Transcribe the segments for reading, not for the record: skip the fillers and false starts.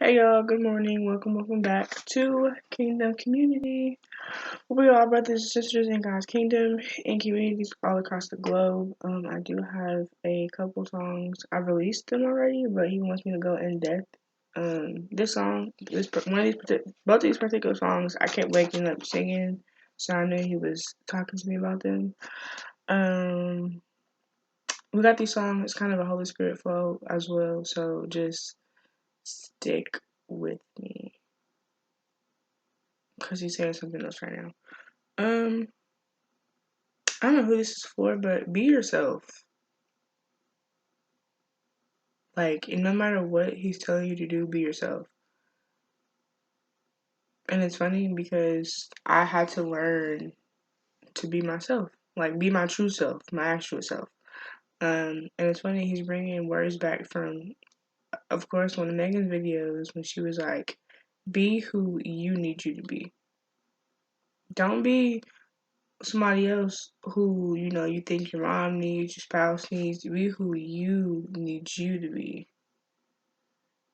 Hey y'all, good morning. Welcome back to Kingdom Community. We are brothers and sisters in God's kingdom and communities all across the globe. I do have a couple songs. I've released them already, but he wants me to go in depth. This song, both of these particular songs, I kept waking up singing, so I knew he was talking to me about them. We got these songs. It's kind of a Holy Spirit flow as well, so just stick with me. Because he's saying something else right now. I don't know who this is for, but be yourself. Like, no matter what he's telling you to do, be yourself. And it's funny because I had to learn to be myself. Like, be my true self, my actual self. And it's funny, he's bringing words back from, of course, one of Megan's videos when she was like, be who you need you to be. Don't be somebody else who you think your mom needs, your spouse needs. To be who you need you to be.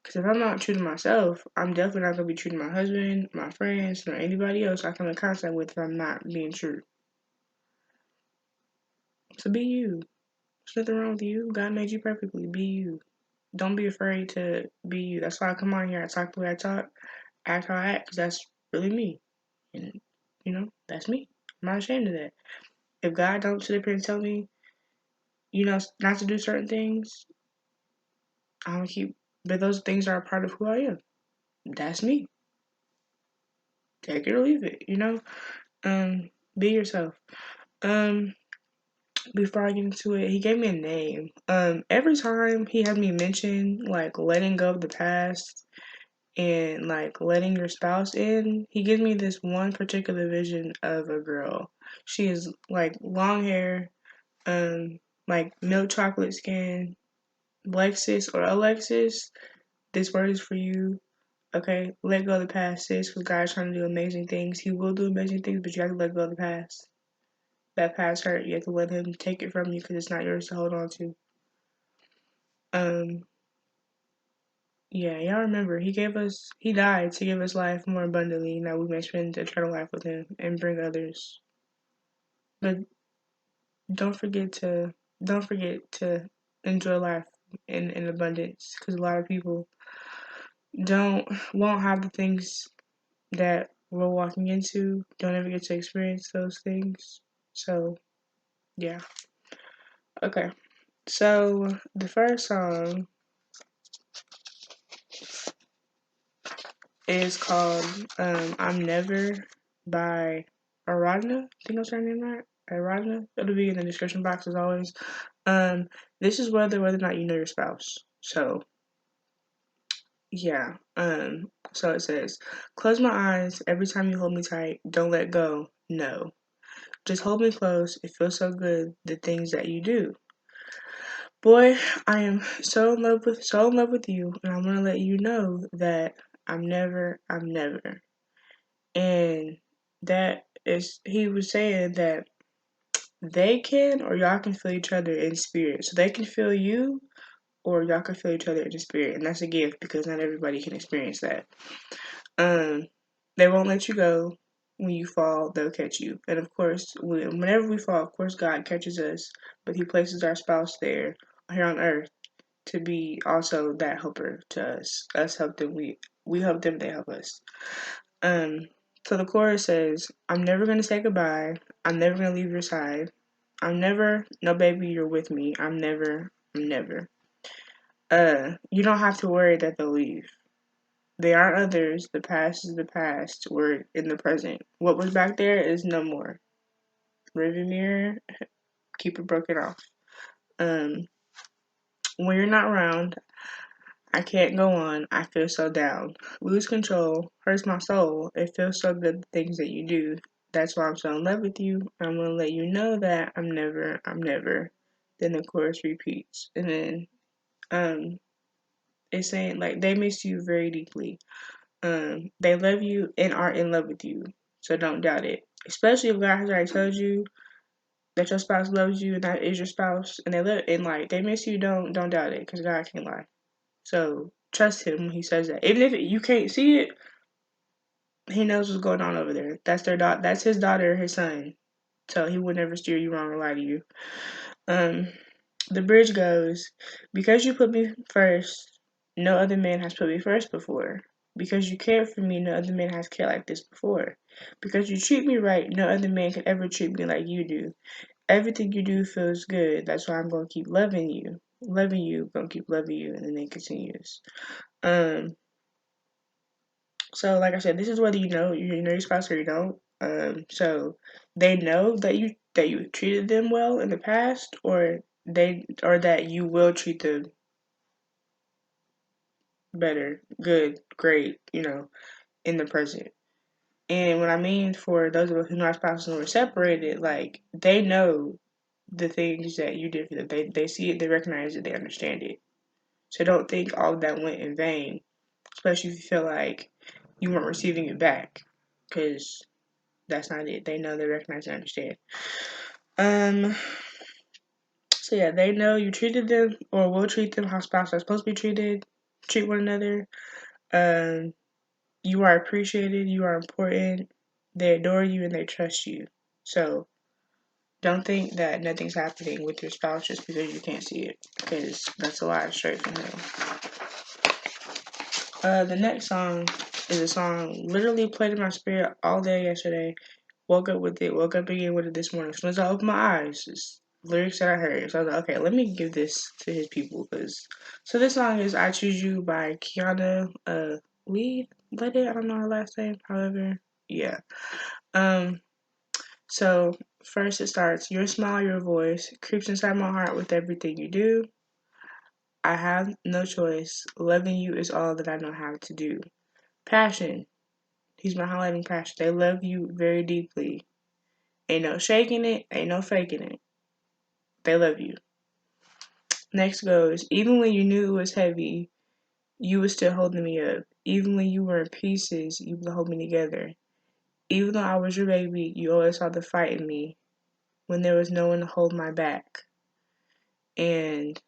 Because if I'm not true to myself, I'm definitely not gonna be true to my husband, my friends, or anybody else I come in contact with if I'm not being true. So be you. There's nothing wrong with you. God made you perfectly. Be you. Don't be afraid to be you. That's why I come on here. I talk the way I talk, act how I act, because that's really me. And that's me. I'm not ashamed of that. If God don't sit up here and tell me, not to do certain things, I'm gonna keep. But those things are a part of who I am. That's me. Take it or leave it. Be yourself. Um, Before I get into it, he gave me a name. Every time he had me mention like letting go of the past and like letting your spouse in, he gives me this one particular vision of a girl. She is like long hair, like milk chocolate skin. Lexus or Alexis, this word is for you. Okay, let go of the past, sis. Because God's trying to do amazing things. He will do amazing things, but you have to let go of the past. That past hurt, you have to let him take it from you because it's not yours to hold on to. Um, yeah, y'all remember he died to give us life more abundantly. Now we may spend eternal life with him and bring others. But don't forget to don't forget to enjoy life in abundance because a lot of people won't have the things that we're walking into. Don't ever get to experience those things. So yeah. Okay. So the first song is called I'm Never by Aaradhna. I think I'm saying her name right. Aaradhna. It'll be in the description box as always. Um, this is whether or not you know your spouse. So yeah. So it says, close my eyes every time you hold me tight. Don't let go. No. Just hold me close. It feels so good, the things that you do. Boy, I am so in love with you, and I'm gonna let you know that I'm never. And that is, he was saying that they can, or y'all can feel each other in spirit. So they can feel you, or y'all can feel each other in spirit, and that's a gift because not everybody can experience that. They won't let you go. When you fall, they'll catch you. And of course, whenever we fall, of course, God catches us, but He places our spouse there here on earth to be also that helper to us. Us help them, we help them, they help us. Um, so the chorus says, I'm never gonna say goodbye. I'm never gonna leave your side. I'm never, no baby, you're with me. I'm never. You don't have to worry that they'll leave. They aren't others. The past is the past. We're in the present. What was back there is no more. Rearview mirror, keep it broken off. Um, when you're not around, I can't go on. I feel so down. Lose control. Hurts my soul. It feels so good, the things that you do. That's why I'm so in love with you. I'm going to let you know that I'm never. Then the chorus repeats. And then it's saying, like, they miss you very deeply. They love you and are in love with you. So don't doubt it. Especially if God has already told you that your spouse loves you and that is your spouse and they miss you, don't doubt it because God can't lie. So trust him when he says that. Even if you can't see it, he knows what's going on over there. That's their That's his daughter, his son. So he would never steer you wrong or lie to you. Um, the bridge goes, because you put me first, no other man has put me first before. Because you care for me, no other man has cared like this before. Because you treat me right, no other man could ever treat me like you do. Everything you do feels good. That's why I'm gonna keep loving you. Loving you, gonna keep loving you, and then it continues. Um, so like I said, this is whether you know your spouse or you don't. So they know that you treated them well in the past, or that you will treat them better, good, great, in the present. And what I mean for those of us who know our spouses and we're separated, like they know the things that you did for them. They see it, they recognize it, they understand it. So don't think all of that went in vain, especially if you feel like you weren't receiving it back, because that's not it. They know, they recognize, and understand. Um. So yeah, they know you treated them or will treat them how spouses are supposed to be treated. Treat one another. Um. You are appreciated. You are important. They adore you and they trust you. So don't think that nothing's happening with your spouse just because you can't see it, because that's a lie straight from him. The next song is a song literally played in my spirit all day yesterday. Woke up with it. Woke up again with it this morning. As soon as I opened my eyes, it's lyrics that I heard. So I was like, okay, let me give this to his people. So this song is "I Choose You" by Kiana. Lede. I don't know her last name. However, yeah. Um. So first it starts. Your smile, your voice creeps inside my heart with everything you do. I have no choice. Loving you is all that I know how to do. Passion. He's my highlighting passion. They love you very deeply. Ain't no shaking it, ain't no faking it. They love you. Next goes, even when you knew it was heavy, you were still holding me up. Even when you were in pieces, you would hold me together. Even though I was your baby, you always saw the fight in me when there was no one to hold my back. And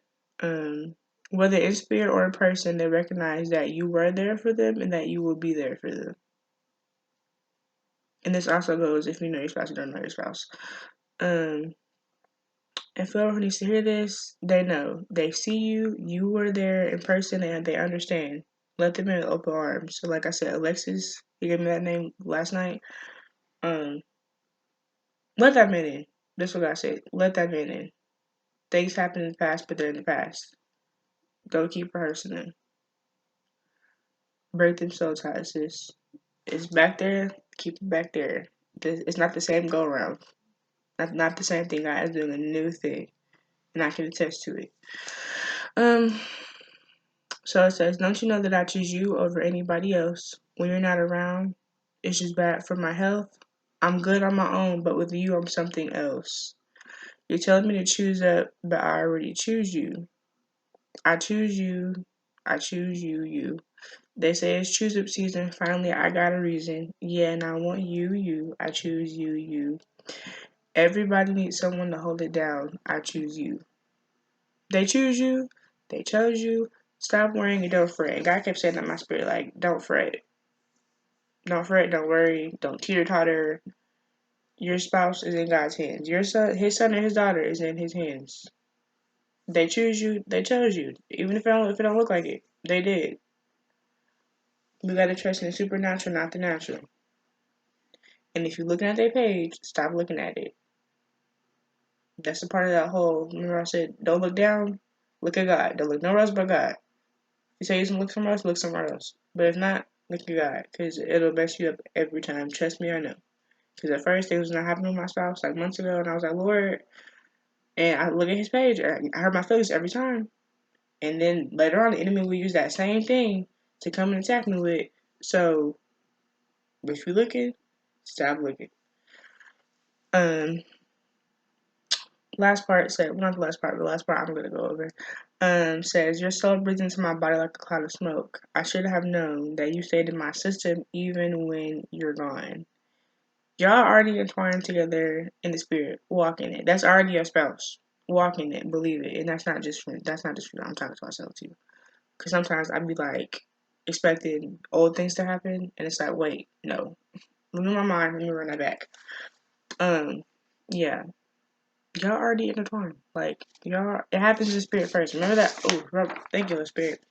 whether in spirit or in person, they recognize that you were there for them and that you will be there for them. And this also goes if you know your spouse or don't know your spouse. If whoever needs to hear this, they know. They see you, you were there in person, and they understand. Let them in open arms. So like I said, Alexis, he gave me that name last night. Um, let that man in. That's what I said. Let that man in. Things happen in the past, but they're in the past. Don't keep rehearsing them. Break them soul ties, sis. It's back there. Keep it back there. It's not the same go around. Not the same thing. God is doing a new thing, and I can attest to it. Um, So it says, don't you know that I choose you over anybody else? When you're not around, it's just bad for my health. I'm good on my own, but with you, I'm something else. You're telling me to choose up, but I already choose you. I choose you. I choose you, you. They say it's choose up season. Finally, I got a reason. Yeah, and I want you, you. I choose you, you. Everybody needs someone to hold it down. I choose you. They choose you. They chose you. Stop worrying and don't fret. And God kept saying that in my spirit, like, don't fret. Don't fret, don't worry, don't teeter totter. Your spouse is in God's hands. Your son or his daughter is in his hands. They choose you, they chose you. Even if it don't look like it. They did. We gotta trust in the supernatural, not the natural. And if you're looking at their page, stop looking at it. That's a part of that whole, remember I said, don't look down, look at God. Don't look nowhere else but God. If you say you can look somewhere else, look somewhere else. But if not, look at God, because it'll mess you up every time. Trust me, I know. Because at first, it was not happening with my spouse like months ago, and I was like, Lord. And I look at his page, I hurt my feelings every time. And then later on, the enemy will use that same thing to come and attack me with. So, if you're looking, stop looking. Um, Last part said, well, not the last part, but the last part I'm going to go over. Says, your soul breathes into my body like a cloud of smoke. I should have known that you stayed in my system even when you're gone. Y'all already entwined together in the spirit. Walk in it. That's already your spouse. Walk in it. Believe it. And that's not just for I'm talking to myself too. Because sometimes I'd be like expecting old things to happen, and it's like, wait, no, let me my mind, let me run that back. Yeah, y'all already intertwined. Like y'all, it happens in spirit first. Remember that? Oh, thank you, Spirit.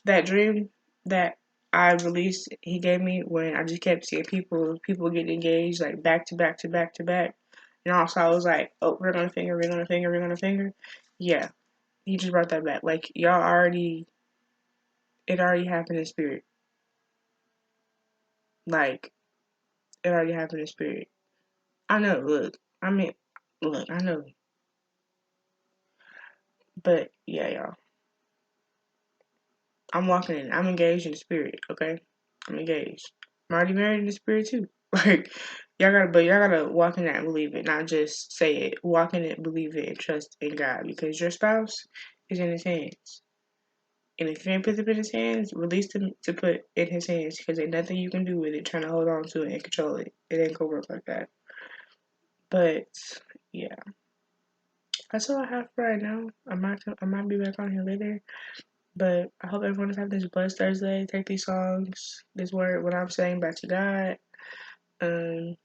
That dream that I released, he gave me when I just kept seeing people get engaged like back to back to back to back, and also I was like, oh, we're gonna finger, we're gonna finger, we're gonna finger. Yeah, he just brought that back. Like y'all already, it already happened in spirit. Like it already happened in spirit. I know. Look, I mean, look, I know, but yeah, y'all. I'm walking in. I'm engaged in the spirit. Okay, I'm engaged. I'm already married in the spirit too. Like y'all gotta walk in that and believe it, not just say it. Walk in it, believe it, and trust in God because your spouse is in His hands. And if you ain't put them in His hands, release them to put in His hands because ain't nothing you can do with it. Trying to hold on to it and control it. It ain't gonna work like that. But yeah, that's all I have for right now. I might be back on here later. But I hope everyone is having this blessed Thursday. Take these songs, this word, what I'm saying back to God. Um,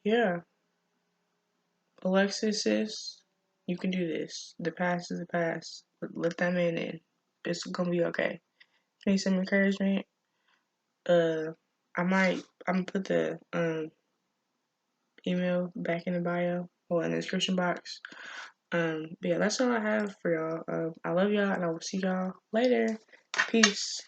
yeah. Alexis, sis, you can do this. The past is the past. Let that man in. It's gonna be okay. Need some encouragement. Uh, I'm gonna put the email back in the bio or in the description box. But yeah, that's all I have for y'all. I love y'all and I will see y'all later. Peace.